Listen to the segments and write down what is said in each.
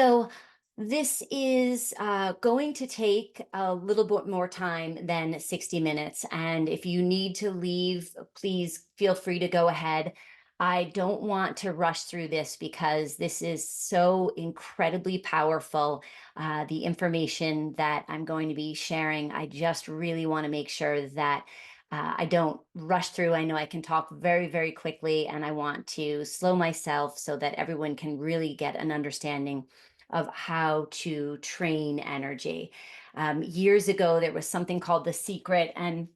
So this is going to take a little bit more time than 60 minutes. And if you need to leave, please feel free to go ahead. I don't want to rush through this because this is so incredibly powerful. The information that I'm going to be sharing, I just really want to make sure that I don't rush through. I know I can talk very, very quickly, and I want to slow myself so that everyone can really get an understanding of how to train energy. Years ago, there was something called The Secret. And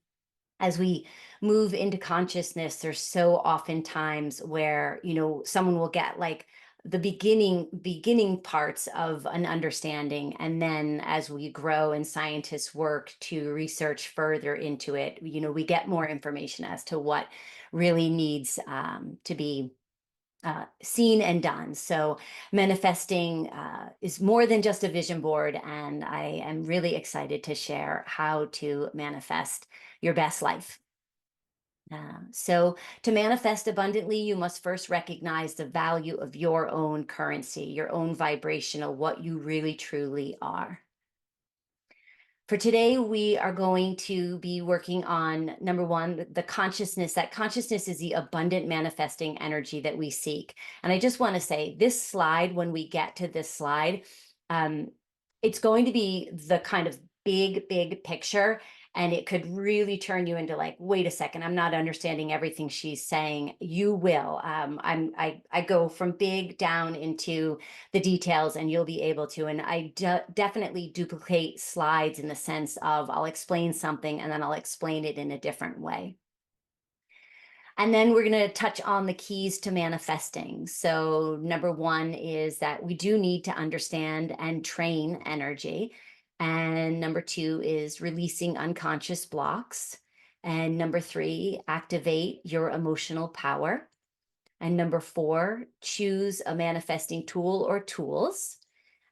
as we move into consciousness, there's so often times where, someone will get like the beginning parts of an understanding. And then as we grow and scientists work to research further into it, we get more information as to what really needs to be seen and done. So manifesting is more than just a vision board, and I am really excited to share how to manifest your best life. So to manifest abundantly, you must first recognize the value of your own currency, your own vibrational, what you really truly are. For today, we are going to be working on number one, the consciousness. That consciousness is the abundant manifesting energy that we seek. And I just want to say this slide, when we get to this slide, um, it's going to be the kind of big picture. And it could really turn you into like, wait a second, I'm not understanding everything she's saying. You will. I go from big down into the details, and you'll be able to. And I definitely duplicate slides in the sense of I'll explain something and then I'll explain it in a different way. And then we're going to touch on the keys to manifesting. So number one is that we do need to understand and train energy. And number two is releasing unconscious blocks. And number three, activate your emotional power. And number four, choose a manifesting tool or tools.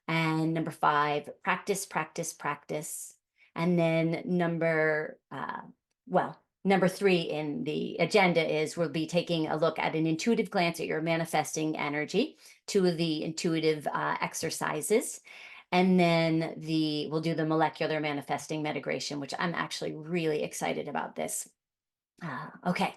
And number five, practice, practice, practice. And then number three in the agenda is we'll be taking a look at an intuitive glance at your manifesting energy, two of the intuitive exercises. And then we'll do the molecular manifesting metegration, which I'm actually really excited about this. Okay.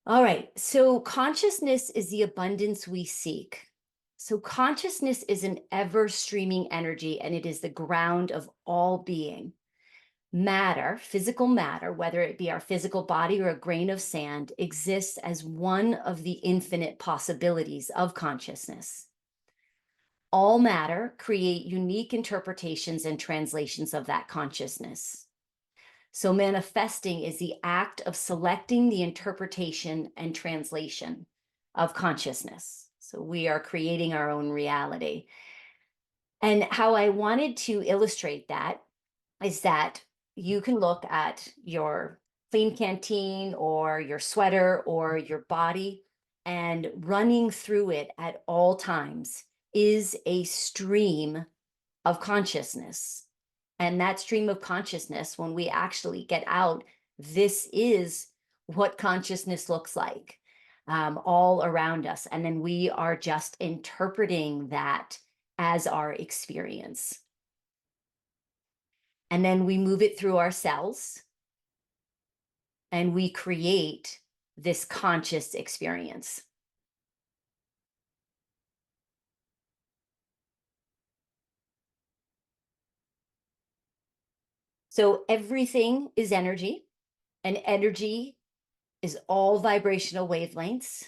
All right. So consciousness is the abundance we seek. So consciousness is an ever streaming energy, and it is the ground of all being. Matter, physical matter, whether it be our physical body or a grain of sand, exists as one of the infinite possibilities of consciousness. All matter create unique interpretations and translations of that consciousness. So manifesting is the act of selecting the interpretation and translation of consciousness. So we are creating our own reality. And how I wanted to illustrate that is that you can look at your clean canteen or your sweater or your body, and running through it at all times is a stream of consciousness. And that stream of consciousness, when we actually get out, this is what consciousness looks like all around us. And then we are just interpreting that as our experience. And then we move it through our cells and we create this conscious experience. So everything is energy, and energy is all vibrational wavelengths.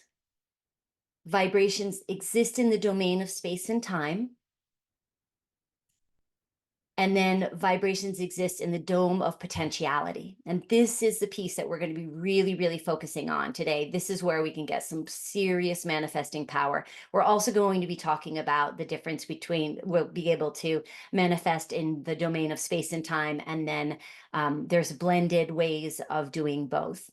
Vibrations exist in the domain of space and time. And then vibrations exist in the dome of potentiality. And this is the piece that we're going to be really, really focusing on today. This is where we can get some serious manifesting power. We're also going to be talking about the difference between, we'll be able to manifest in the domain of space and time. And then there's blended ways of doing both.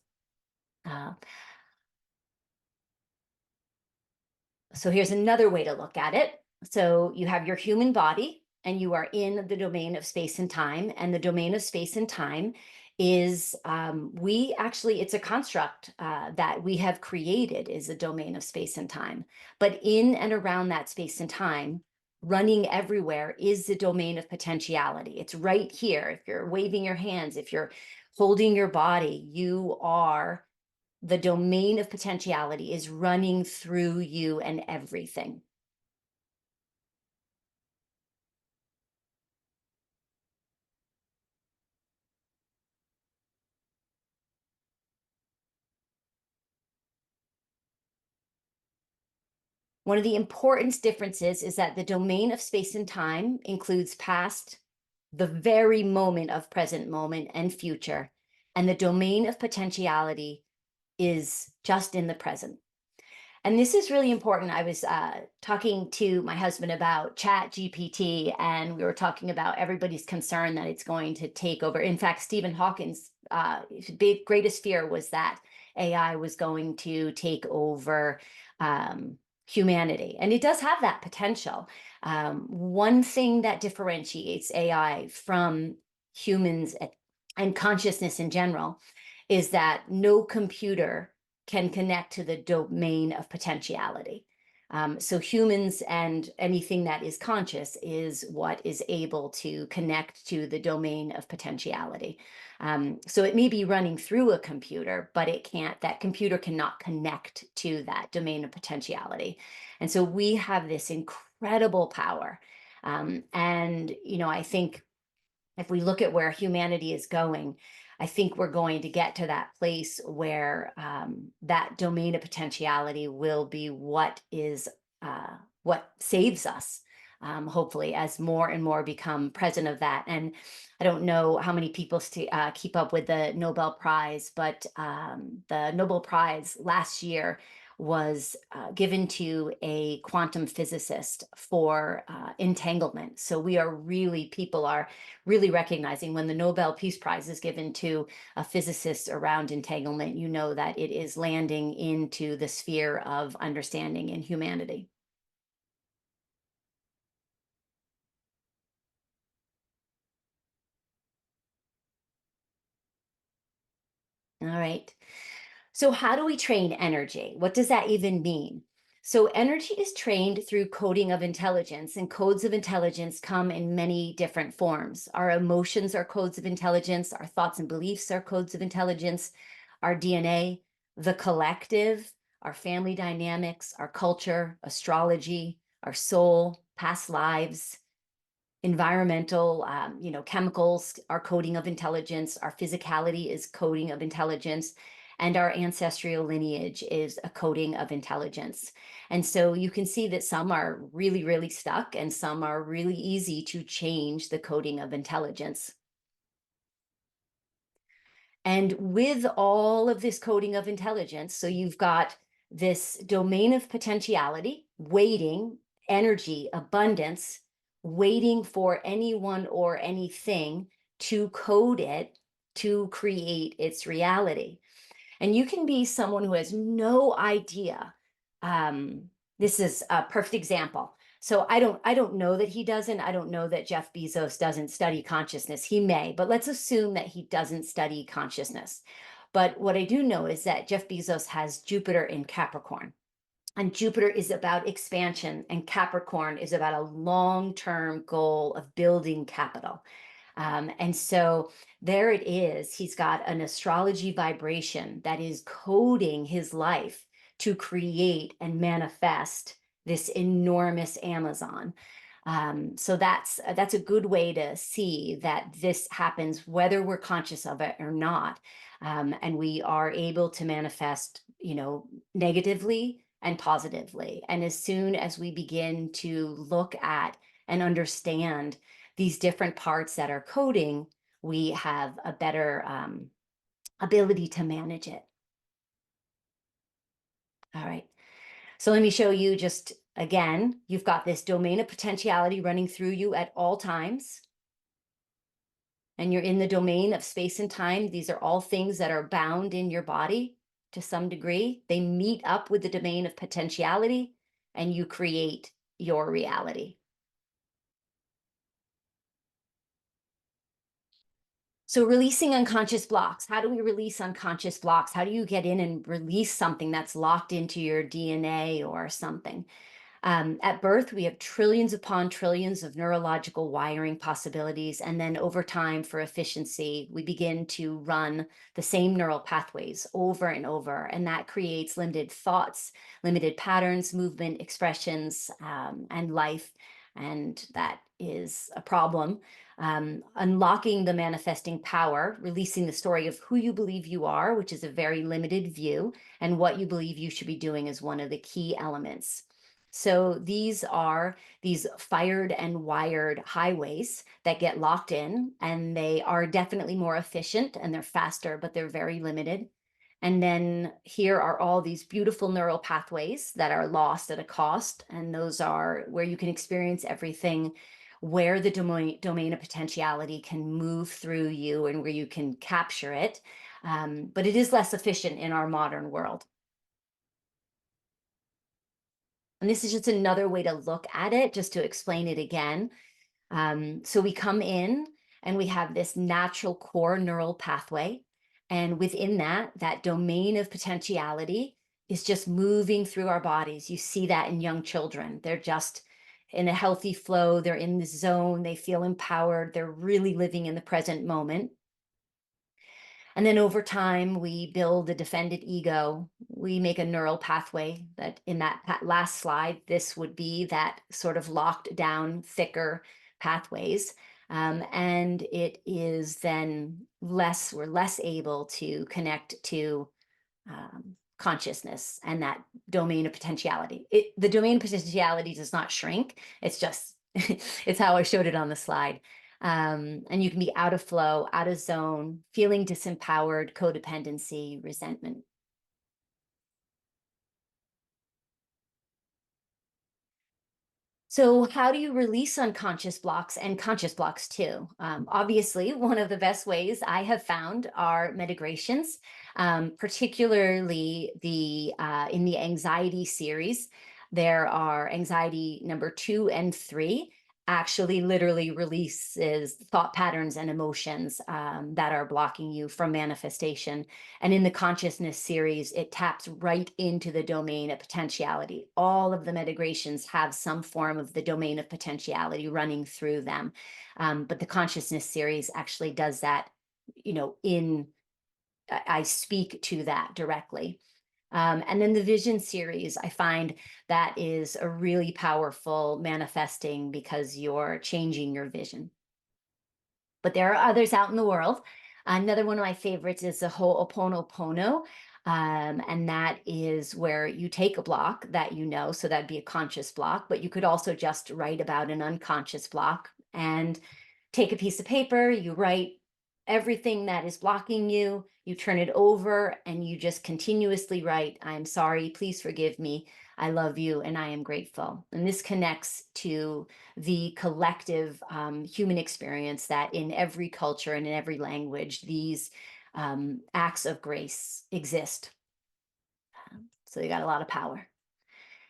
So here's another way to look at it. So you have your human body, and you are in the domain of space and time. And the domain of space and time is, it's a construct that we have created, is a domain of space and time. But in and around that space and time, running everywhere is the domain of potentiality. It's right here. If you're waving your hands, if you're holding your body, you are the domain of potentiality is running through you and everything. One of the important differences is that the domain of space and time includes past, the very moment of present moment, and future. And the domain of potentiality is just in the present. And this is really important. I was talking to my husband about Chat GPT, and we were talking about everybody's concern that it's going to take over. In fact, Stephen Hawking's big greatest fear was that AI was going to take over humanity, and it does have that potential. One thing that differentiates AI from humans and consciousness in general is that no computer can connect to the domain of potentiality. So humans and anything that is conscious is what is able to connect to the domain of potentiality. So it may be running through a computer, but it can't, that computer cannot connect to that domain of potentiality. And so we have this incredible power. And, I think if we look at where humanity is going, I think we're going to get to that place where that domain of potentiality will be what saves us. Hopefully, as more and more become present of that. And I don't know how many people keep up with the Nobel Prize, but the Nobel Prize last year was given to a quantum physicist for entanglement. So people are really recognizing when the Nobel Peace Prize is given to a physicist around entanglement, you know that it is landing into the sphere of understanding in humanity. All right. So, how do we train energy? What does that even mean? So, energy is trained through coding of intelligence, and codes of intelligence come in many different forms. Our emotions are codes of intelligence, our thoughts and beliefs are codes of intelligence, our DNA, the collective, our family dynamics, our culture, astrology, our soul, past lives, environmental, chemicals are coding of intelligence, our physicality is coding of intelligence, and our ancestral lineage is a coding of intelligence. And so you can see that some are really, really stuck, and some are really easy to change the coding of intelligence. And with all of this coding of intelligence, so you've got this domain of potentiality, waiting, energy, abundance, waiting for anyone or anything to code it to create its reality. And you can be someone who has no idea. This is a perfect example. So I don't know that he doesn't. I don't know that Jeff Bezos doesn't study consciousness. He may, but let's assume that he doesn't study consciousness. But what I do know is that Jeff Bezos has Jupiter in Capricorn. And Jupiter is about expansion, and Capricorn is about a long-term goal of building capital. And so there it is. He's got an astrology vibration that is coding his life to create and manifest this enormous Amazon. So that's a good way to see that this happens whether we're conscious of it or not, and we are able to manifest, negatively and positively. And as soon as we begin to look at and understand these different parts that are coding, we have a better ability to manage it. All right. So let me show you just again, you've got this domain of potentiality running through you at all times. And you're in the domain of space and time. These are all things that are bound in your body to some degree. They meet up with the domain of potentiality, and you create your reality. So releasing unconscious blocks. How do we release unconscious blocks? How do you get in and release something that's locked into your DNA or something? At birth, we have trillions upon trillions of neurological wiring possibilities. And then over time, for efficiency, we begin to run the same neural pathways over and over. And that creates limited thoughts, limited patterns, movement, expressions, and life. And that is a problem. Unlocking the manifesting power, releasing the story of who you believe you are, which is a very limited view, and what you believe you should be doing is one of the key elements. So these are these fired and wired highways that get locked in, and they are definitely more efficient and they're faster, but they're very limited. And then here are all these beautiful neural pathways that are lost at a cost. And those are where you can experience everything, where the domain of potentiality can move through you and where you can capture it. But it is less efficient in our modern world. And this is just another way to look at it, just to explain it again. So we come in and we have this natural core neural pathway. And within that, that domain of potentiality is just moving through our bodies. You see that in young children. They're just in a healthy flow. They're in the zone. They feel empowered. They're really living in the present moment. And then over time, we build a defended ego. We make a neural pathway that in that last slide, this would be that sort of locked down, thicker pathways. And it is then we're less able to connect to consciousness and that domain of potentiality. The domain of potentiality does not shrink. It's just, it's how I showed it on the slide. And you can be out of flow, out of zone, feeling disempowered, codependency, resentment. So, how do you release unconscious blocks and conscious blocks too? Obviously, one of the best ways I have found are meditations, particularly the in the anxiety series. There are anxiety number 2 and 3 actually literally releases thought patterns and emotions that are blocking you from manifestation. And in the consciousness series, it taps right into the domain of potentiality. All of the meditations have some form of the domain of potentiality running through them. But the consciousness series actually does that, in I speak to that directly. And then the vision series, I find that is a really powerful manifesting because you're changing your vision. But there are others out in the world. Another one of my favorites is the Ho'oponopono. And that is where you take a block that so that'd be a conscious block, but you could also just write about an unconscious block and take a piece of paper, you write everything that is blocking you, you turn it over, and you just continuously write, I'm sorry, please forgive me, I love you, and I am grateful. And this connects to the collective human experience that in every culture and in every language, these acts of grace exist. So they got a lot of power.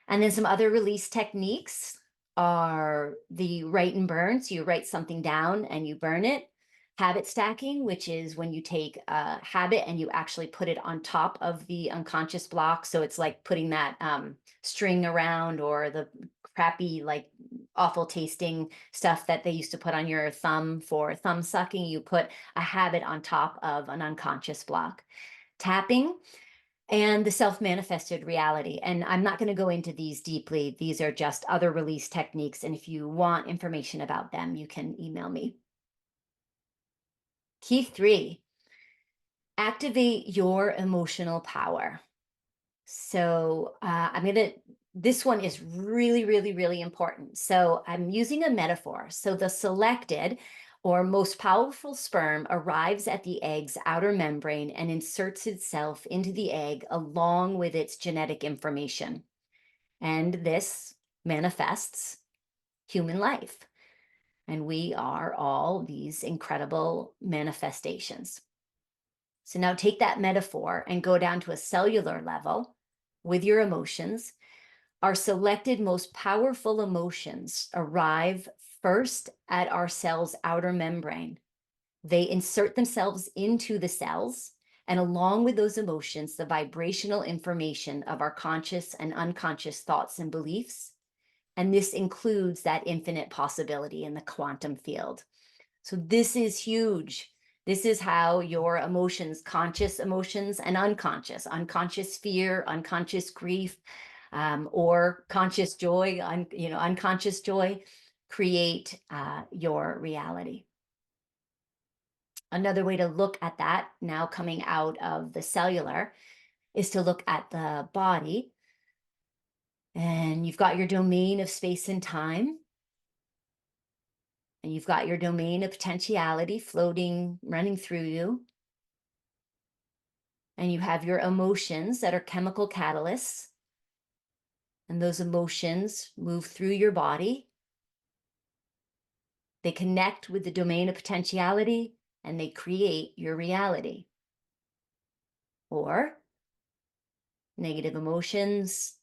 And then some other release techniques are the write and burn. So you write something down and you burn it. Habit stacking, which is when you take a habit and you actually put it on top of the unconscious block. So it's like putting that string around, or the crappy, like awful tasting stuff that they used to put on your thumb for thumb sucking. You put a habit on top of an unconscious block. Tapping and the self-manifested reality. And I'm not going to go into these deeply. These are just other release techniques. And if you want information about them, you can email me. Key 3, activate your emotional power. So this one is really, really, really important. So I'm using a metaphor. So the selected or most powerful sperm arrives at the egg's outer membrane and inserts itself into the egg along with its genetic information. And this manifests human life. And we are all these incredible manifestations. So now take that metaphor and go down to a cellular level with your emotions. Our selected most powerful emotions arrive first at our cell's outer membrane. They insert themselves into the cells, and along with those emotions, the vibrational information of our conscious and unconscious thoughts and beliefs, And this includes that infinite possibility in the quantum field. So this is huge. This is how your emotions, conscious emotions and unconscious fear, unconscious grief, or conscious joy, unconscious joy, create your reality. Another way to look at that, now coming out of the cellular, is to look at the body. And you've got your domain of space and time. And you've got your domain of potentiality floating, running through you. And you have your emotions that are chemical catalysts. And those emotions move through your body. They connect with the domain of potentiality and they create your reality. Or negative emotions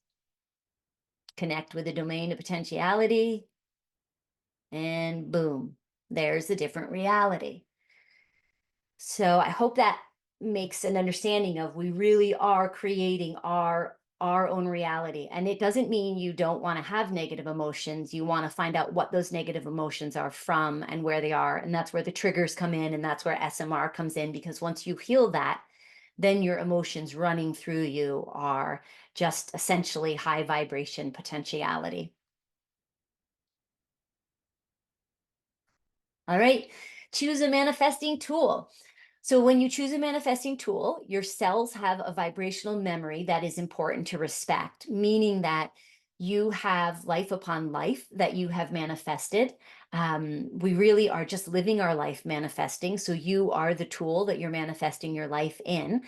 connect with the domain of potentiality, and boom, there's a different reality. So I hope that makes an understanding of we really are creating our own reality. And it doesn't mean you don't want to have negative emotions. You want to find out what those negative emotions are from and where they are. And that's where the triggers come in, and that's where SMR comes in, because once you heal that, then your emotions running through you are just essentially high vibration potentiality. All right, choose a manifesting tool. So when you choose a manifesting tool, your cells have a vibrational memory that is important to respect, meaning that you have life upon life that you have manifested. We really are just living our life manifesting. So you are the tool that you're manifesting your life in.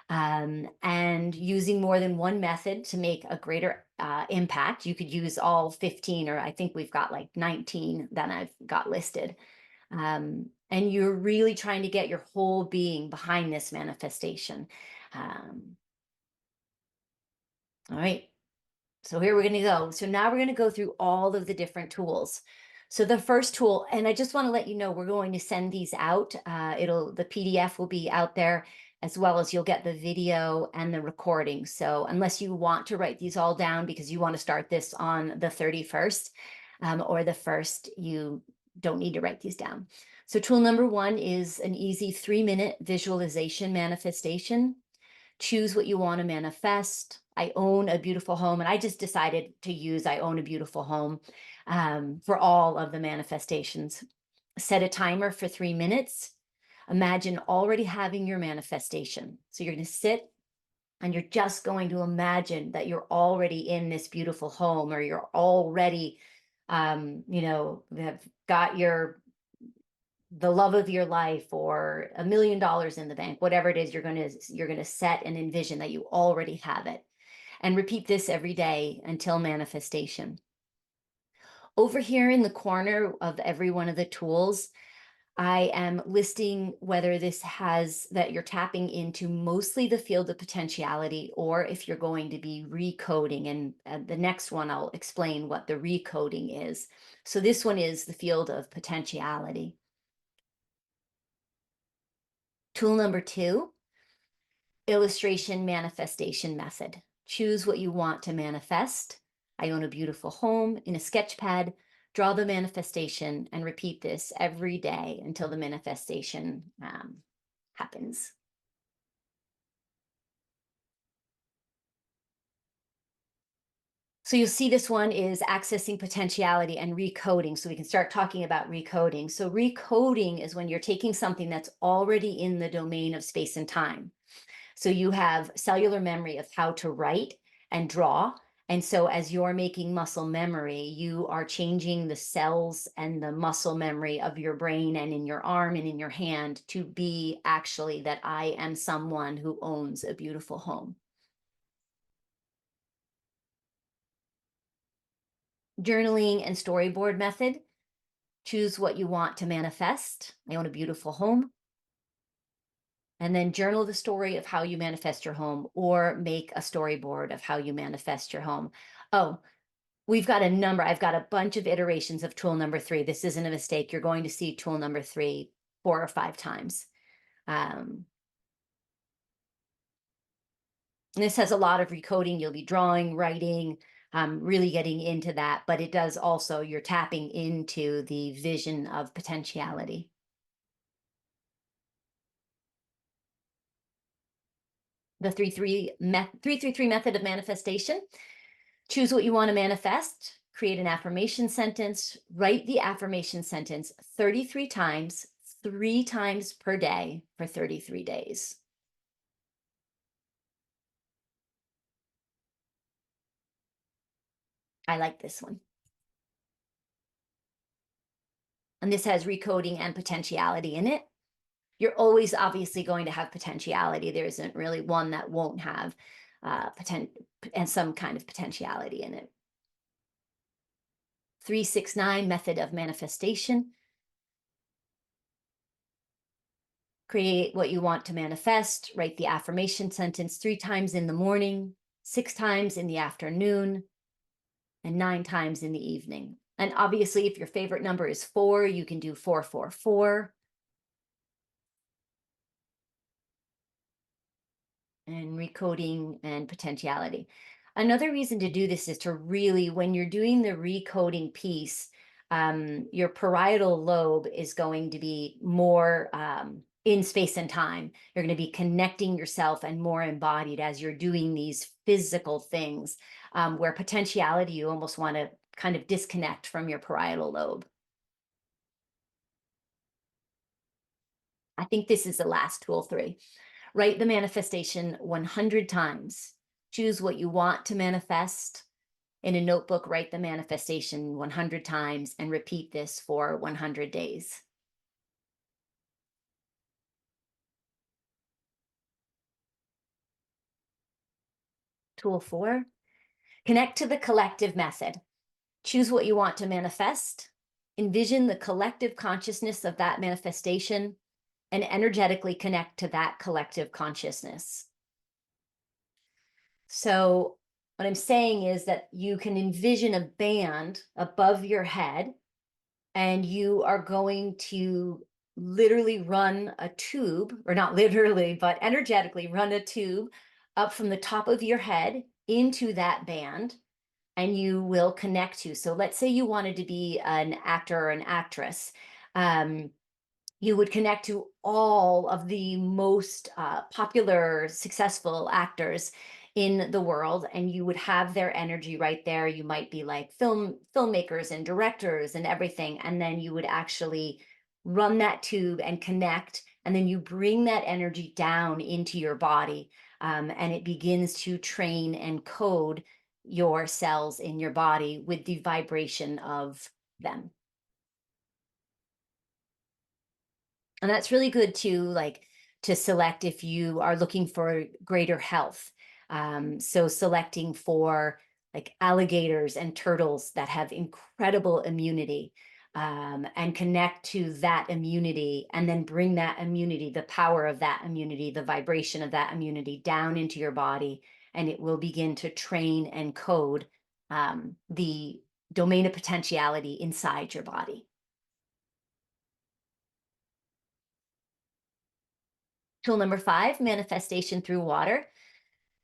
And using more than one method to make a greater impact. You could use all 15, or I think we've got like 19 that I've got listed. And you're really trying to get your whole being behind this manifestation. Um, all right. So here we're going to go. So now we're going to go through all of the different tools. So the first tool, and I just want to let you know, we're going to send these out. The PDF will be out there, as well as you'll get the video and the recording. So unless you want to write these all down because you want to start this on the 31st or the 1st, you don't need to write these down. So tool number 1 is an easy 3-minute visualization manifestation. Choose what you want to manifest. I own a beautiful home, and I just decided to use I own a beautiful home for all of the manifestations. Set a timer for 3 minutes. Imagine already having your manifestation. So you're going to sit and you're just going to imagine that you're already in this beautiful home, or you're already, have got the love of your life, or $1 million in the bank, whatever it is, you're going to set and envision that you already have it. And repeat this every day until manifestation. Over here in the corner of every one of the tools, I am listing whether this has that you're tapping into mostly the field of potentiality, or if you're going to be recoding. And the next one, I'll explain what the recoding is. So this one is the field of potentiality. Tool number 2, illustration manifestation method. Choose what you want to manifest. I own a beautiful home in a sketch pad. Draw the manifestation and repeat this every day until the manifestation happens. So you'll see this one is accessing potentiality and recoding. So we can start talking about recoding. So recoding is when you're taking something that's already in the domain of space and time. So you have cellular memory of how to write and draw. And so as you're making muscle memory, you are changing the cells and the muscle memory of your brain and in your arm and in your hand to be actually that I am someone who owns a beautiful home. Journaling and storyboard method. Choose what you want to manifest. I own a beautiful home. And then journal the story of how you manifest your home, or make a storyboard of how you manifest your home. Oh, I've got a bunch of iterations of tool number 3. This isn't a mistake. You're going to see tool number 3 4 or 5 times. And this has a lot of recoding. You'll be drawing, writing, really getting into that. But it does also, you're tapping into the vision of potentiality. The 333 method of manifestation. Choose what you want to manifest, create an affirmation sentence, write the affirmation sentence 33 times, 3 times per day for 33 days. I like this one. And this has recoding and potentiality in it. You're always obviously going to have potentiality. There isn't really one that won't have and some kind of potentiality in it. 369 method of manifestation. Create what you want to manifest. Write the affirmation sentence 3 times in the morning, 6 times in the afternoon, and 9 times in the evening. And obviously, if your favorite number is 4, you can do 444. And recoding and potentiality. Another reason to do this is to really, when you're doing the recoding piece, your parietal lobe is going to be more in space and time. You're going to be connecting yourself and more embodied as you're doing these physical things, where potentiality, you almost want to kind of disconnect from your parietal lobe. I think this is the last tool 3. Write the manifestation 100 times. Choose what you want to manifest. In a notebook, write the manifestation 100 times and repeat this for 100 days. Tool 4, connect to the collective method. Choose what you want to manifest. Envision the collective consciousness of that manifestation and energetically connect to that collective consciousness. So what I'm saying is that you can envision a band above your head, and you are going to literally run a tube, or not literally, but energetically run a tube up from the top of your head into that band, and you will connect to. So let's say you wanted to be an actor or an actress. You would connect to all of the most popular, successful actors in the world, and you would have their energy right there. You might be like filmmakers and directors and everything, and then you would actually run that tube and connect, and then you bring that energy down into your body, and it begins to train and code your cells in your body with the vibration of them. And that's really good to like to select if you are looking for greater health. So selecting for like alligators and turtles that have incredible immunity, and connect to that immunity, and then bring that immunity, the power of that immunity, the vibration of that immunity down into your body, and it will begin to train and code the domain of potentiality inside your body. Tool number 5, manifestation through water.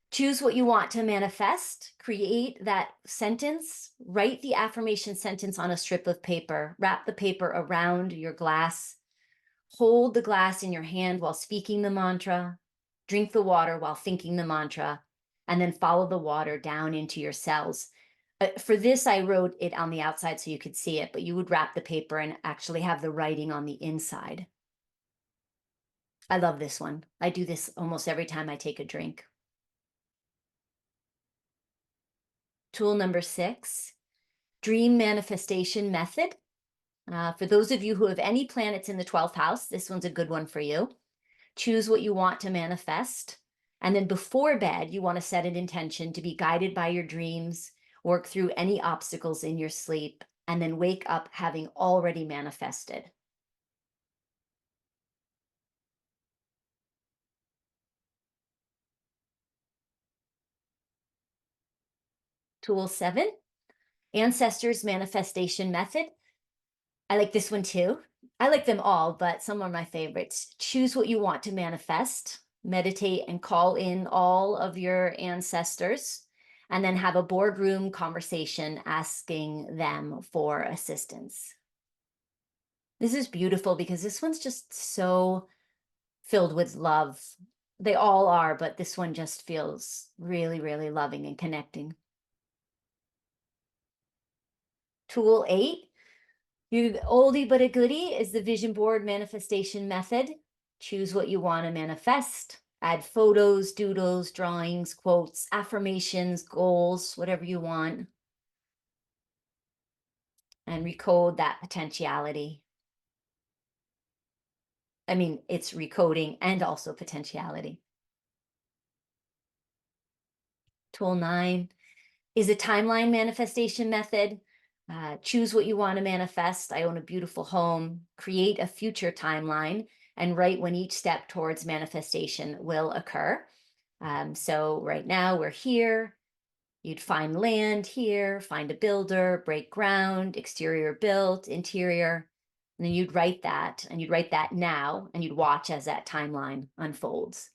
Choose what you want to manifest, create that sentence, write the affirmation sentence on a strip of paper, wrap the paper around your glass, hold the glass in your hand while speaking the mantra, drink the water while thinking the mantra, and then follow the water down into your cells. For this, I wrote it on the outside so you could see it, but you would wrap the paper and actually have the writing on the inside. I love this one. I do this almost every time I take a drink. Tool number 6, dream manifestation method. For those of you who have any planets in the 12th house, this one's a good one for you. Choose what you want to manifest. And then before bed, you want to set an intention to be guided by your dreams, work through any obstacles in your sleep, and then wake up having already manifested. Tool 7, ancestors manifestation method. I like this one too. I like them all, but some are my favorites. Choose what you want to manifest, meditate and call in all of your ancestors, and then have a boardroom conversation asking them for assistance. This is beautiful because this one's just so filled with love. They all are, but this one just feels really, really loving and connecting. Tool 8, you oldie but a goodie, is the vision board manifestation method. Choose what you want to manifest. Add photos, doodles, drawings, quotes, affirmations, goals, whatever you want, and recode that potentiality. I mean, it's recoding and also potentiality. Tool 9 is a timeline manifestation method. Choose what you want to manifest. I own a beautiful home. Create a future timeline and write when each step towards manifestation will occur. So right now we're here. You'd find land here, find a builder, break ground, exterior built, interior. And then you'd write that, and you'd write that now, and you'd watch as that timeline unfolds.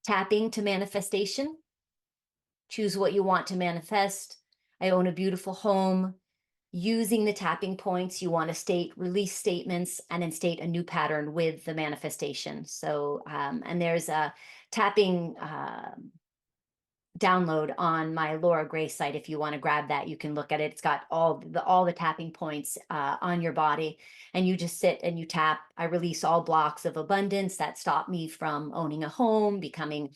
Tapping to manifestation. Choose what you want to manifest. I own a beautiful home. Using the tapping points, you want to state release statements and then state a new pattern with the manifestation. So, and there's a tapping download on my Laura Gray site. If you want to grab that, you can look at it. It's got all the tapping points on your body, and you just sit and you tap. I release all blocks of abundance that stop me from owning a home, becoming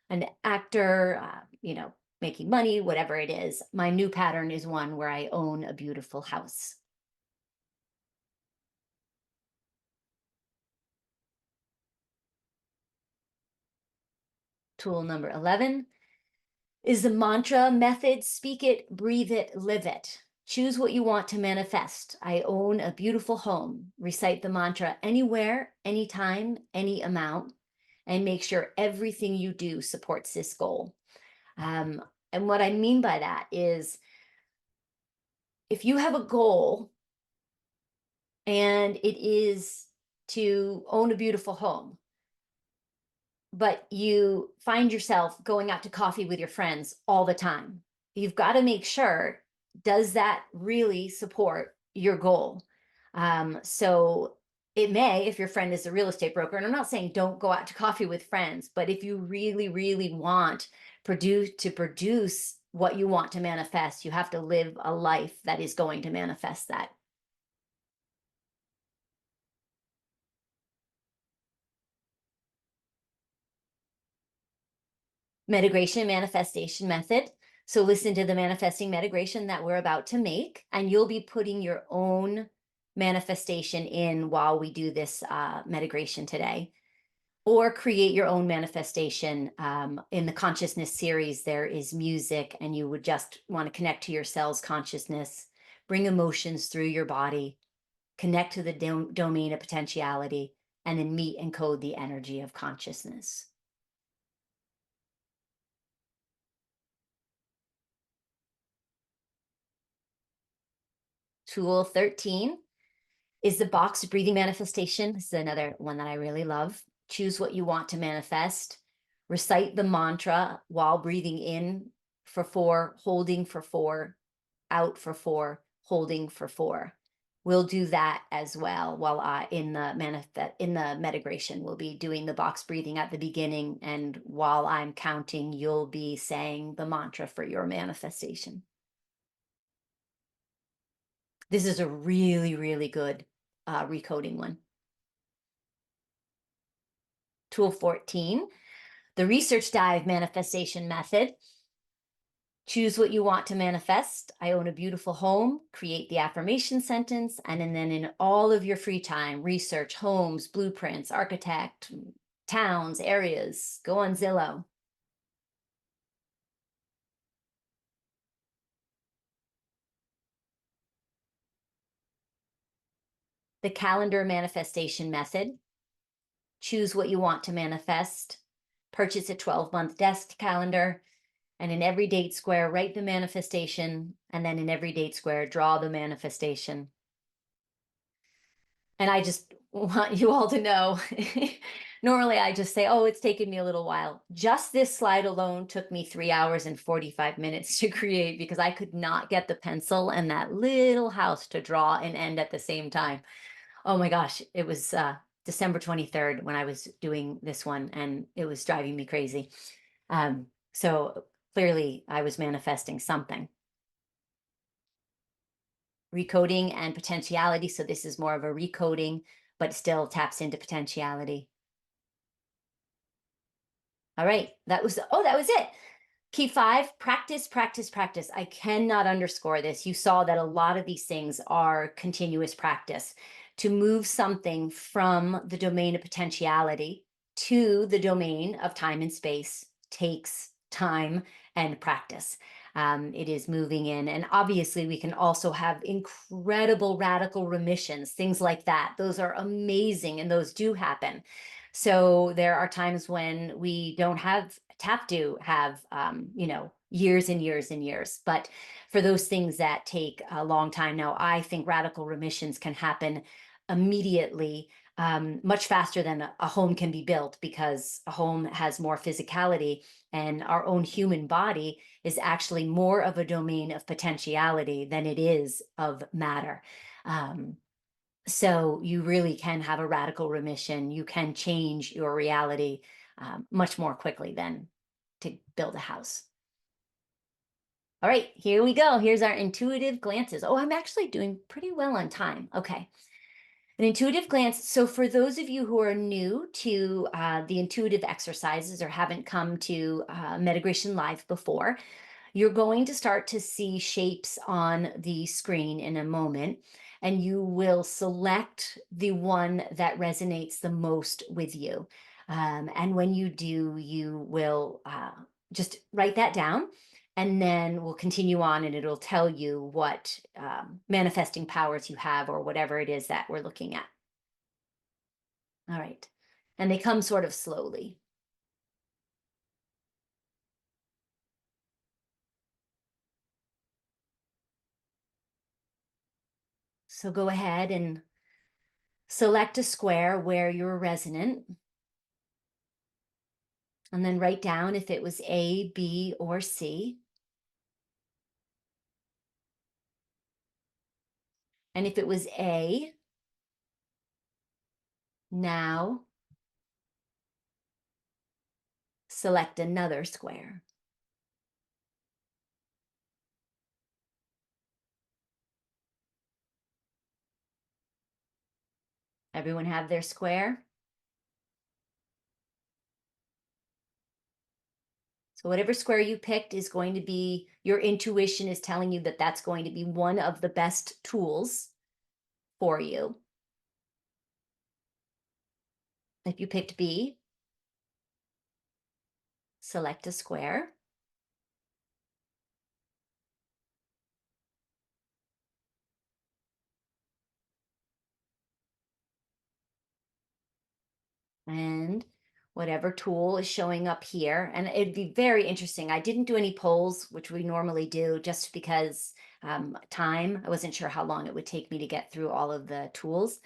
an actor, making money, whatever it is. My new pattern is one where I own a beautiful house. Tool number 11 is the mantra method. Speak it, breathe it, live it. Choose what you want to manifest. I own a beautiful home. Recite the mantra anywhere, anytime, any amount, and make sure everything you do supports this goal. And what I mean by that is if you have a goal and it is to own a beautiful home, but you find yourself going out to coffee with your friends all the time, you've got to make sure, does that really support your goal? So it may, if your friend is a real estate broker, and I'm not saying don't go out to coffee with friends, but if you really, really want to produce what you want to manifest, you have to live a life that is going to manifest that. Medigration manifestation method. So listen to the manifesting medigration that we're about to make, and you'll be putting your own manifestation in while we do this medigration today. Or create your own manifestation. In the consciousness series, there is music, and you would just want to connect to your cell's consciousness, bring emotions through your body, connect to the domain of potentiality, and then meet and code the energy of consciousness. Tool 13 is the box breathing manifestation. This is another one that I really love. Choose what you want to manifest. Recite the mantra while breathing in for 4, holding for 4, out for 4, holding for 4. We'll do that as well while in the medigration. We'll be doing the box breathing at the beginning, and while I'm counting, you'll be saying the mantra for your manifestation. This is a really, really good recoding one. Tool 14, the research dive manifestation method. Choose what you want to manifest. I own a beautiful home. Create the affirmation sentence, and then in all of your free time, research homes, blueprints, architect, towns, areas. Go on Zillow. The calendar manifestation method. Choose what you want to manifest. Purchase a 12-month desk calendar, and in every date square, write the manifestation, and then in every date square, draw the manifestation. And I just want you all to know. Normally, I just say, oh, it's taken me a little while. Just this slide alone took me 3 hours and 45 minutes to create because I could not get the pencil and that little house to draw and end at the same time. Oh my gosh, it was December 23rd when I was doing this one, and it was driving me crazy. So clearly, I was manifesting something. Recoding and potentiality. So this is more of a recoding, but still taps into potentiality. All right, that was it. Key five, practice, practice, practice. I cannot underscore this. You saw that a lot of these things are continuous practice. To move something from the domain of potentiality to the domain of time and space takes time and practice. It is moving in. And obviously, we can also have incredible radical remissions, things like that. Those are amazing, and those do happen. So there are times when we don't have to have, years and years and years. But for those things that take a long time now, I think radical remissions can happen immediately, much faster than a home can be built, because a home has more physicality, and our own human body is actually more of a domain of potentiality than it is of matter. Um, so you really can have a radical remission. You can change your reality much more quickly than to build a house. All right, here we go. Here's our intuitive glances. Oh, I'm actually doing pretty well on time. Okay. An intuitive glance. So for those of you who are new to the intuitive exercises or haven't come to Metagration Live before, you're going to start to see shapes on the screen in a moment, and you will select the one that resonates the most with you. And when you do, you will just write that down, and then we'll continue on, and it'll tell you what manifesting powers you have, or whatever it is that we're looking at. All right. And they come sort of slowly. So go ahead and select a square where you're resonant, and then write down if it was A, B, or C. And if it was A, now select another square. Everyone have their square? So whatever square you picked is going to be, your intuition is telling you that that's going to be one of the best tools for you. If you picked B, select a square. And whatever tool is showing up here. And it'd be very interesting. I didn't do any polls, which we normally do, just because time. I wasn't sure how long it would take me to get through all of the tools.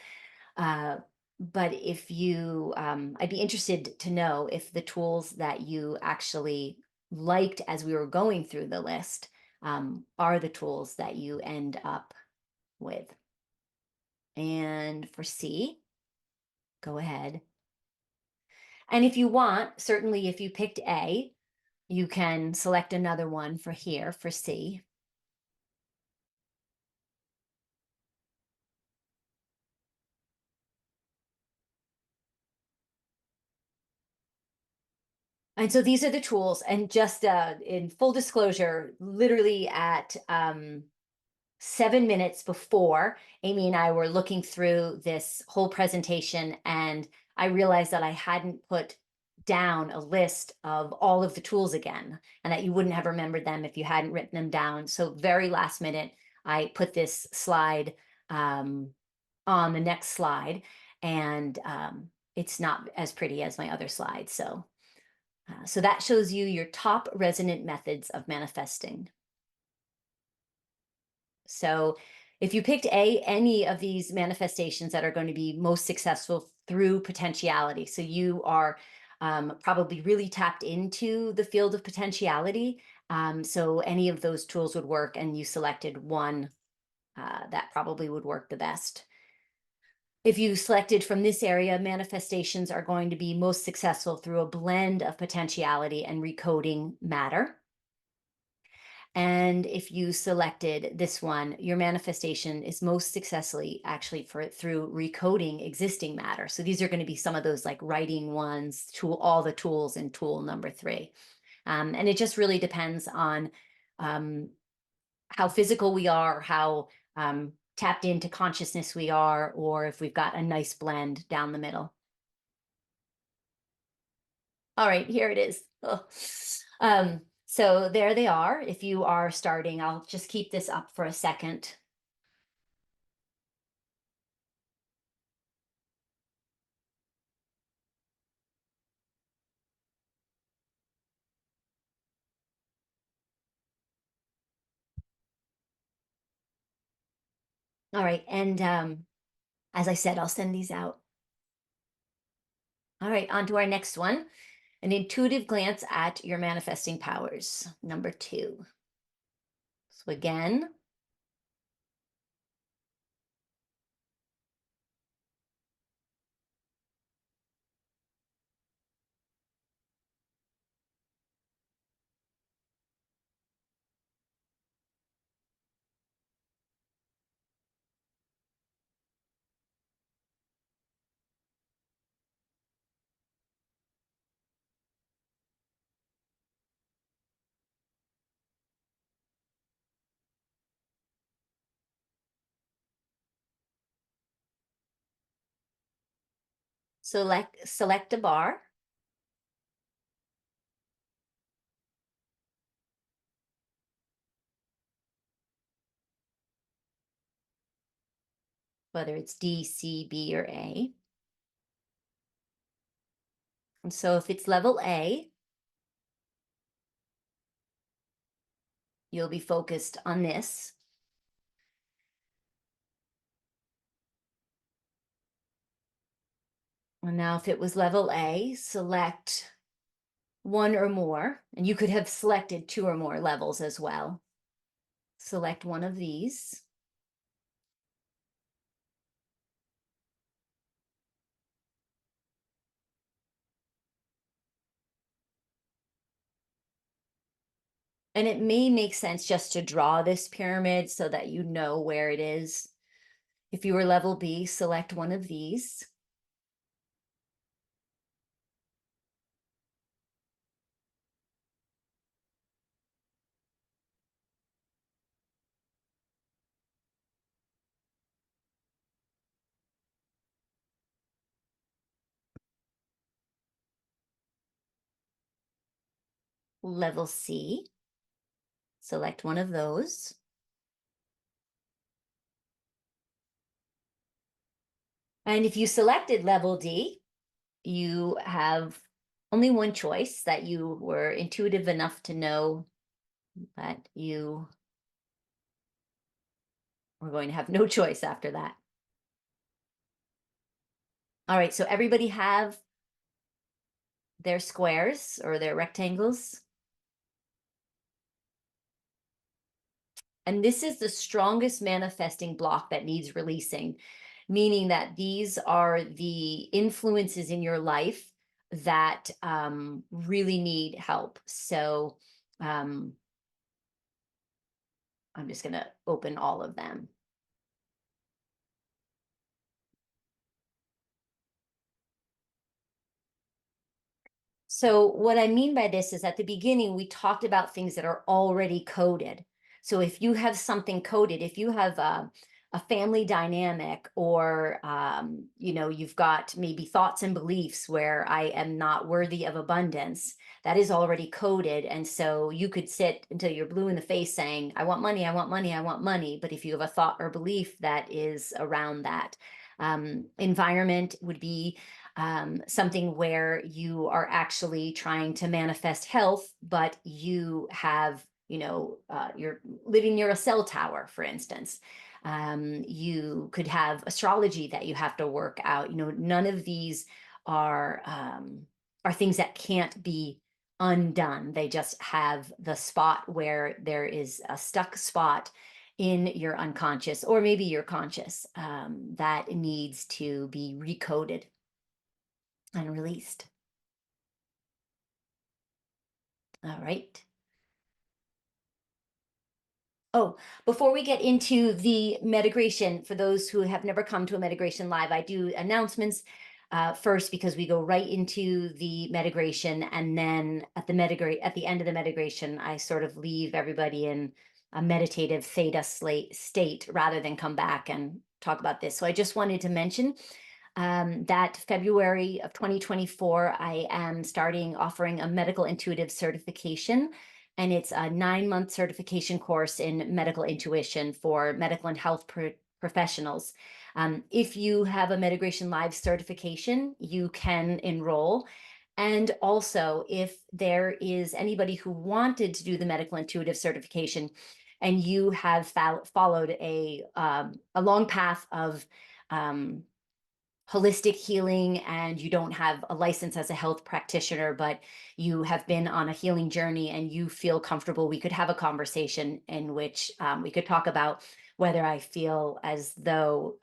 But if you, I'd be interested to know if the tools that you actually liked as we were going through the list are the tools that you end up with. And for C, go ahead. And if you want, certainly if you picked A, you can select another one for here for C. And so these are the tools. And just in full disclosure, literally at 7 minutes before, Amy and I were looking through this whole presentation, and I realized that I hadn't put down a list of all of the tools again, and that you wouldn't have remembered them if you hadn't written them down. So very last minute, I put this slide on the next slide, and it's not as pretty as my other slide. So that shows you your top resonant methods of manifesting. So If you picked any of these manifestations that are going to be most successful through potentiality, so you are probably really tapped into the field of potentiality. So any of those tools would work, and you selected one that probably would work the best. If you selected from this area, manifestations are going to be most successful through a blend of potentiality and recoding matter. And if you selected this one, your manifestation is most successfully actually through recoding existing matter. So these are going to be some of those like writing ones, all the tools in tool number 3. And it just really depends on um, how physical we are, how tapped into consciousness we are, or if we've got a nice blend down the middle. All right, here it is. Oh. So there they are. If you are starting, I'll just keep this up for a second. All right, and as I said, I'll send these out. All right, on to our next one, an intuitive glance at your manifesting powers, number 2. So again, select a bar. Whether it's D, C, B, or A. And so if it's level A, you'll be focused on this. And now if it was level A, select one or more, and you could have selected 2 or more levels as well. Select one of these. And it may make sense just to draw this pyramid so that you know where it is. If you were level B, select one of these. Level C, select one of those. And if you selected level D, you have only one choice that you were intuitive enough to know that you were going to have no choice after that. All right, so everybody have their squares or their rectangles. And this is the strongest manifesting block that needs releasing, meaning that these are the influences in your life that really need help. So I'm just going to open all of them. So what I mean by this is at the beginning, we talked about things that are already coded. So if you have something coded, if you have a family dynamic, or you've got maybe thoughts and beliefs where I am not worthy of abundance, that is already coded. And so you could sit until you're blue in the face saying, I want money, I want money, I want money. But if you have a thought or belief that is around that, environment would be something where you are actually trying to manifest health, but you have, you're living near a cell tower, for instance. You could have astrology that you have to work out. None of these are things that can't be undone. They just have the spot where there is a stuck spot in your unconscious, or maybe your conscious, that needs to be recoded and released. All right. Oh, before we get into the metagration, for those who have never come to a metagration live, I do announcements first, because we go right into the metagration, and then at the end of the metagration, I sort of leave everybody in a meditative theta state rather than come back and talk about this. So I just wanted to mention that February of 2024, I am offering a medical intuitive certification. And it's a 9-month certification course in medical intuition for medical and health professionals. If you have a Metagration Live certification, you can enroll. And also, if there is anybody who wanted to do the medical intuitive certification, and you have followed a long path of holistic healing, and you don't have a license as a health practitioner, but you have been on a healing journey and you feel comfortable, we could have a conversation in which we could talk about whether I feel as though,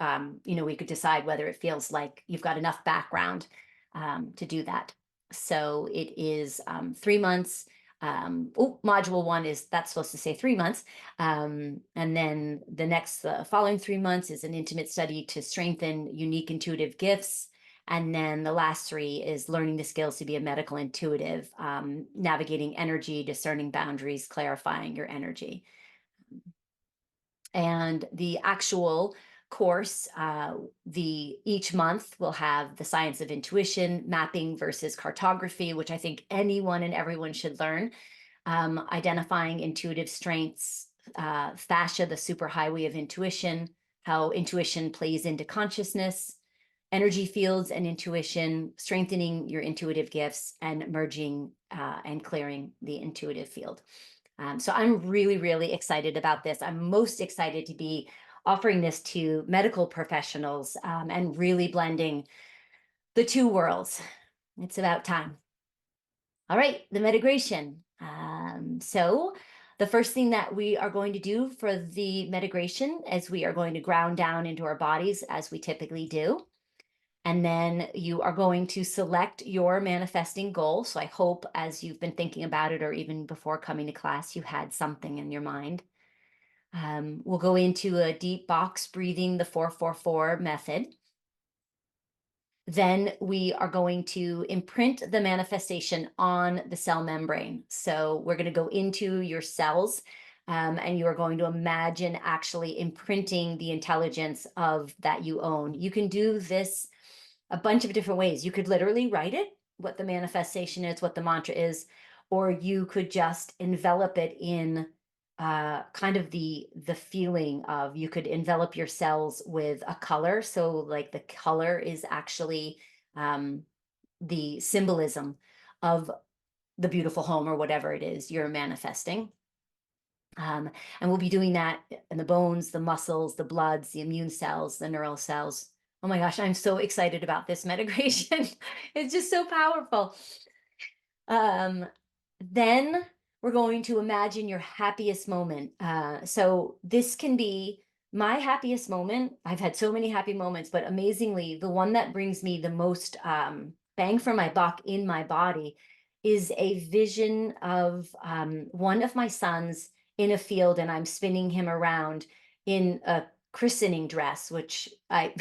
we could decide whether it feels like you've got enough background to do that. So it is 3 months. Module 1 is, that's supposed to say 3 months. And then the following 3 months is an intimate study to strengthen unique intuitive gifts. And then the last 3 is learning the skills to be a medical intuitive, navigating energy, discerning boundaries, clarifying your energy. And the actual course, each month will have the science of intuition, mapping versus cartography, which I think anyone and everyone should learn. Identifying intuitive strengths, fascia, the superhighway of intuition, how intuition plays into consciousness, energy fields and intuition, strengthening your intuitive gifts, and merging and clearing the intuitive field. So I'm really, really excited about this. I'm most excited to be offering this to medical professionals, and really blending the two worlds. It's about time. All right, the metagration. So the first thing that we are going to do for the metagration is we are going to ground down into our bodies as we typically do. And then you are going to select your manifesting goal. So I hope as you've been thinking about it, or even before coming to class, you had something in your mind. We'll go into a deep box breathing, the 4-4-4 method. Then we are going to imprint the manifestation on the cell membrane. So we're going to go into your cells, and you are going to imagine actually imprinting the intelligence of that you own. You can do this a bunch of different ways. You could literally write it, what the manifestation is, what the mantra is, or you could just envelop it in kind of the feeling of, you could envelop your cells with a color. So like the color is actually the symbolism of the beautiful home or whatever it is you're manifesting. And we'll be doing that in the bones, the muscles, the bloods, the immune cells, the neural cells. Oh my gosh, I'm so excited about this metagration. It's just so powerful. Then we're going to imagine your happiest moment. So this can be my happiest moment. I've had so many happy moments, but amazingly, the one that brings me the most bang for my buck in my body is a vision of one of my sons in a field, and I'm spinning him around in a christening dress, which I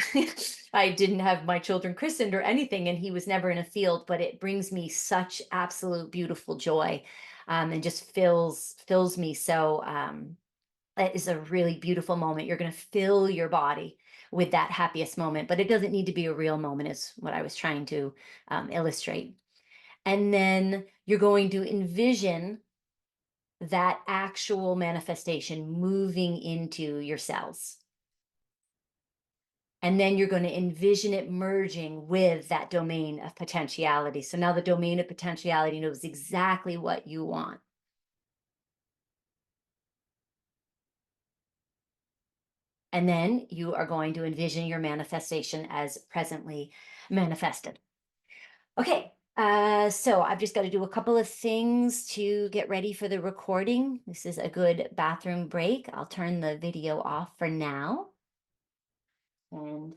I didn't have my children christened or anything, and he was never in a field, but it brings me such absolute beautiful joy, and just fills me. So it is a really beautiful moment. You're going to fill your body with that happiest moment, but it doesn't need to be a real moment, is what I was trying to illustrate. And then you're going to envision that actual manifestation moving into your cells. And then you're going to envision it merging with that domain of potentiality. So now the domain of potentiality knows exactly what you want. And then you are going to envision your manifestation as presently manifested. Okay, so I've just got to do a couple of things to get ready for the recording. This is a good bathroom break. I'll turn the video off for now. And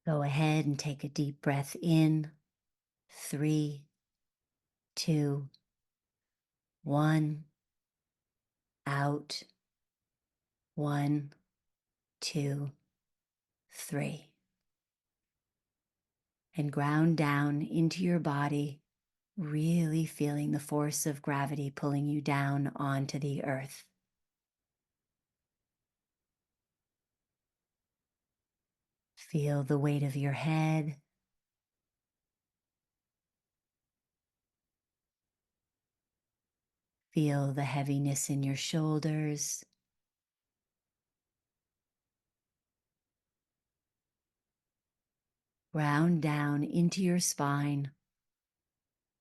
go ahead and take a deep breath in. 3, 2, 1. Out. 1, 2, 3. And ground down into your body, really feeling the force of gravity pulling you down onto the earth. Feel the weight of your head. Feel the heaviness in your shoulders. Ground down into your spine,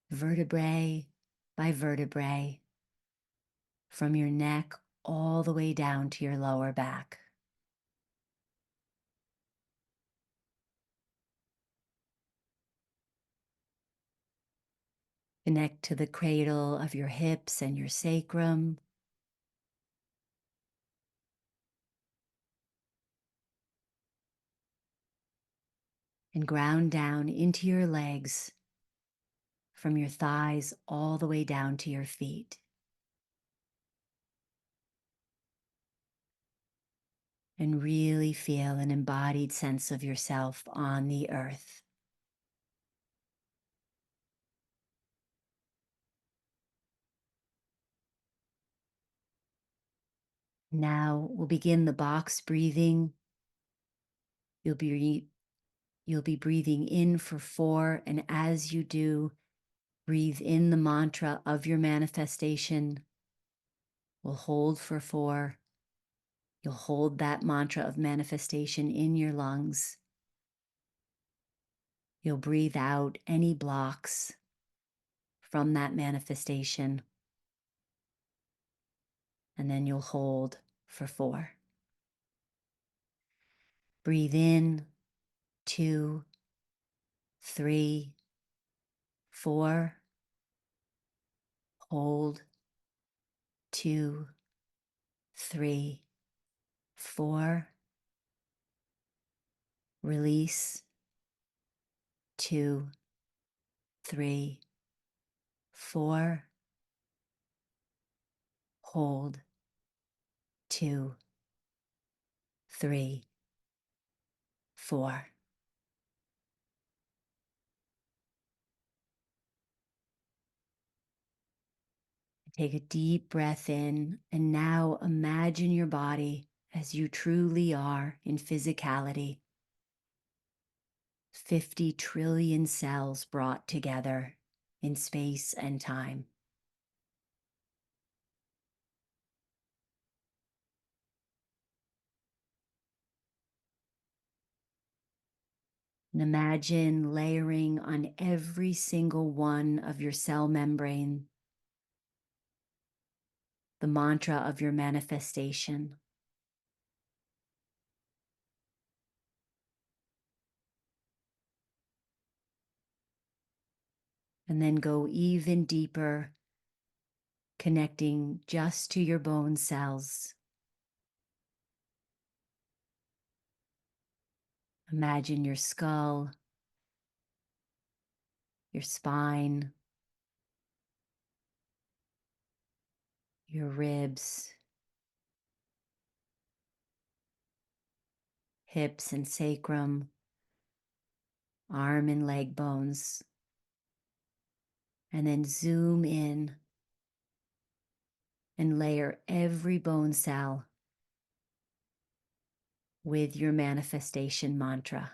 vertebrae by vertebrae, from your neck all the way down to your lower back. Connect to the cradle of your hips and your sacrum. And ground down into your legs, from your thighs all the way down to your feet. And really feel an embodied sense of yourself on the earth. Now we'll begin the box breathing. You'll be breathing in for 4, and as you do, breathe in the mantra of your manifestation. We'll hold for 4. You'll hold that mantra of manifestation in your lungs. You'll breathe out any blocks from that manifestation, and then you'll hold for 4. Breathe in, 2, 3, 4. Hold, 2, 3, 4. Release, 2, 3, 4. Hold, 2, 3, 4. Take a deep breath in, and now imagine your body as you truly are in physicality. 50 trillion cells brought together in space and time. And imagine layering on every single one of your cell membrane the mantra of your manifestation. And then go even deeper, connecting just to your bone cells. Imagine your skull, your spine, your ribs, hips and sacrum, arm and leg bones. And then zoom in and layer every bone cell with your manifestation mantra.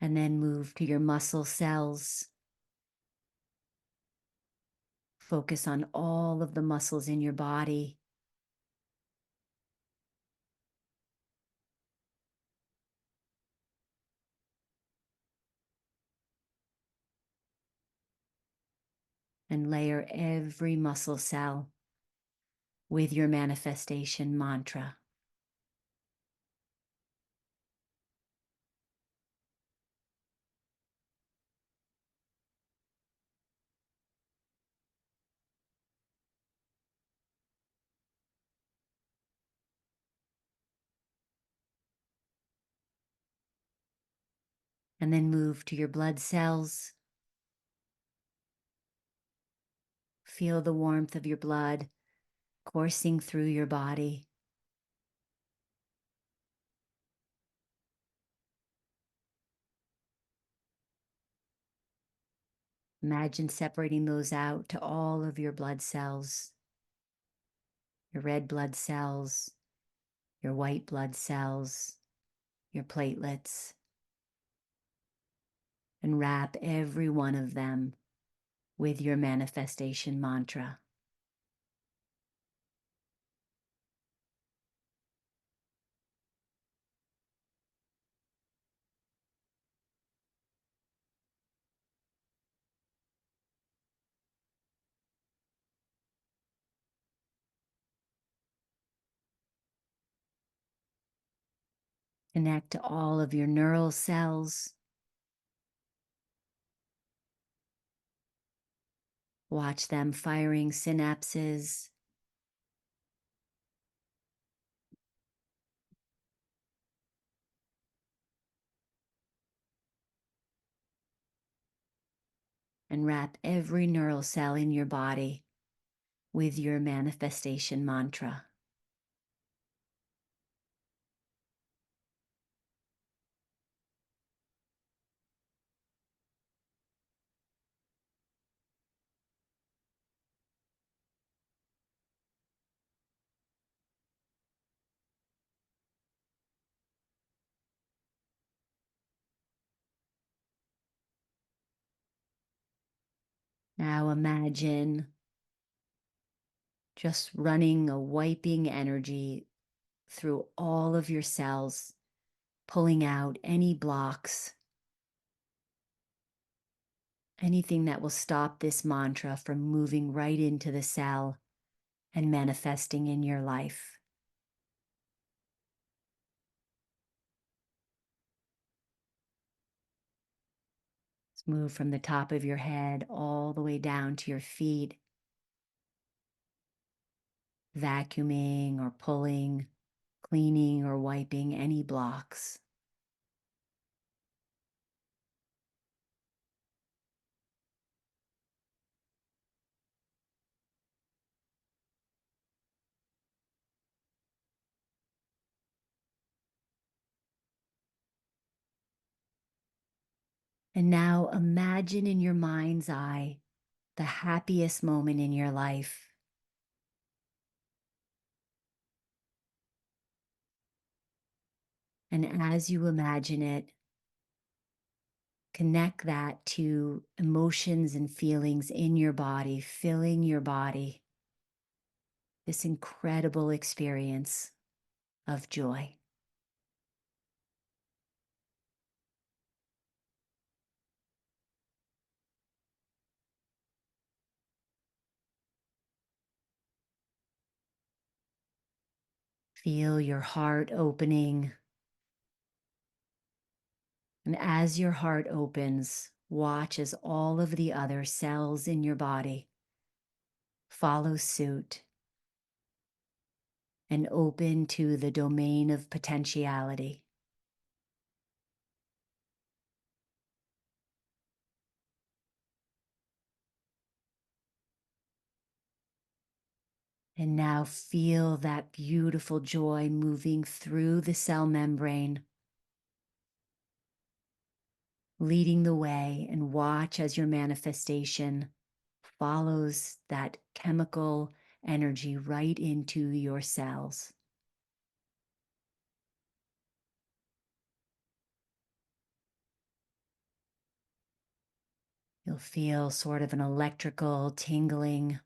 And then move to your muscle cells. Focus on all of the muscles in your body. And layer every muscle cell with your manifestation mantra. And then move to your blood cells. Feel the warmth of your blood coursing through your body. Imagine separating those out to all of your blood cells, your red blood cells, your white blood cells, your platelets, and wrap every one of them with your manifestation mantra. Connect to all of your neural cells. Watch them firing synapses. And wrap every neural cell in your body with your manifestation mantra. Now imagine just running a wiping energy through all of your cells, pulling out any blocks, anything that will stop this mantra from moving right into the cell and manifesting in your life. Let's move from the top of your head all the way down to your feet, vacuuming or pulling, cleaning or wiping any blocks. And now imagine in your mind's eye the happiest moment in your life. And as you imagine it, connect that to emotions and feelings in your body, filling your body. This incredible experience of joy. Feel your heart opening. And as your heart opens, watch as all of the other cells in your body follow suit and open to the domain of potentiality. And now feel that beautiful joy moving through the cell membrane, leading the way, and watch as your manifestation follows that chemical energy right into your cells. You'll feel sort of an electrical tingling,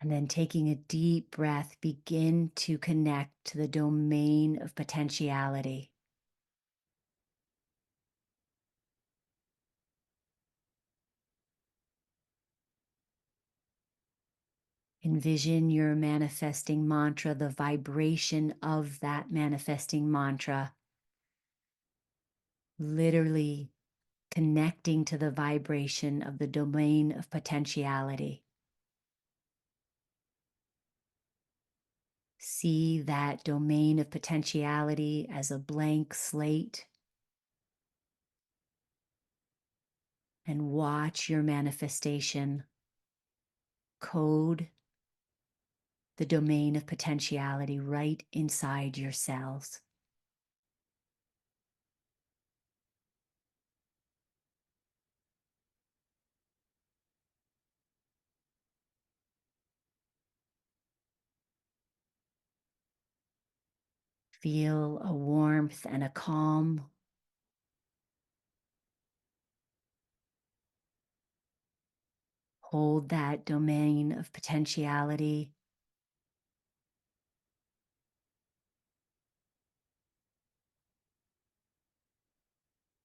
and then taking a deep breath, begin to connect to the domain of potentiality. Envision your manifesting mantra, the vibration of that manifesting mantra, literally connecting to the vibration of the domain of potentiality. See that domain of potentiality as a blank slate and watch your manifestation code the domain of potentiality right inside your cells. Feel a warmth and a calm. Hold that domain of potentiality.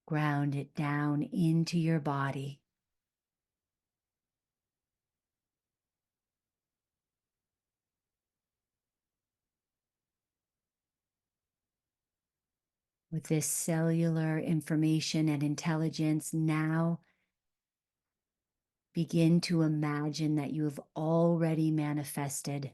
Ground it down into your body. With this cellular information and intelligence, now begin to imagine that you have already manifested.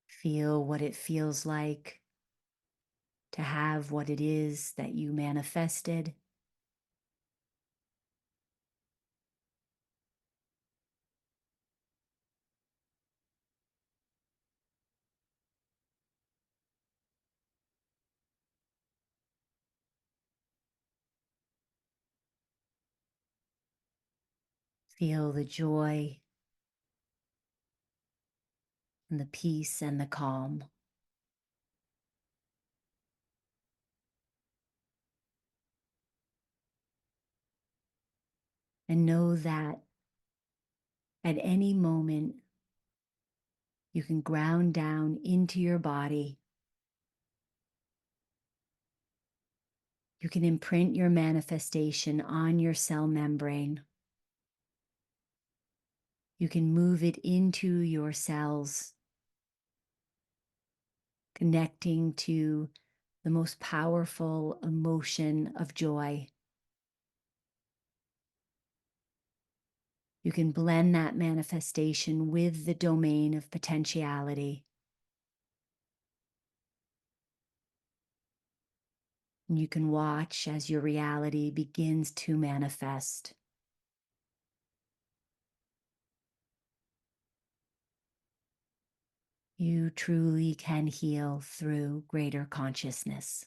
Feel what it feels like to have what it is that you manifested. Feel the joy and the peace and the calm. And know that at any moment, you can ground down into your body. You can imprint your manifestation on your cell membrane. You can move it into your cells, connecting to the most powerful emotion of joy. You can blend that manifestation with the domain of potentiality. And you can watch as your reality begins to manifest. You truly can heal through greater consciousness.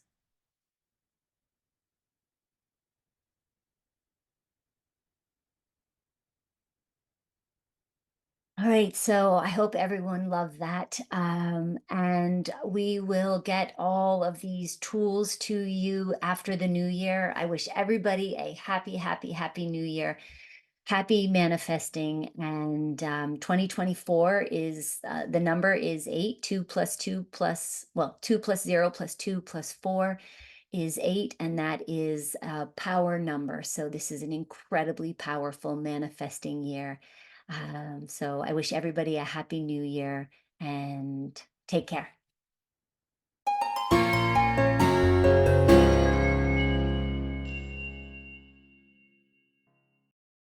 All right, so I hope everyone loved that. And we will get all of these tools to you after the new year. I wish everybody a happy, happy, happy new year. Happy manifesting. And 2024 is the number is 8. 2 plus 2 plus, well, 2 plus 0 plus 2 plus 4 is 8. And that is a power number. So this is an incredibly powerful manifesting year. So I wish everybody a happy new year and take care.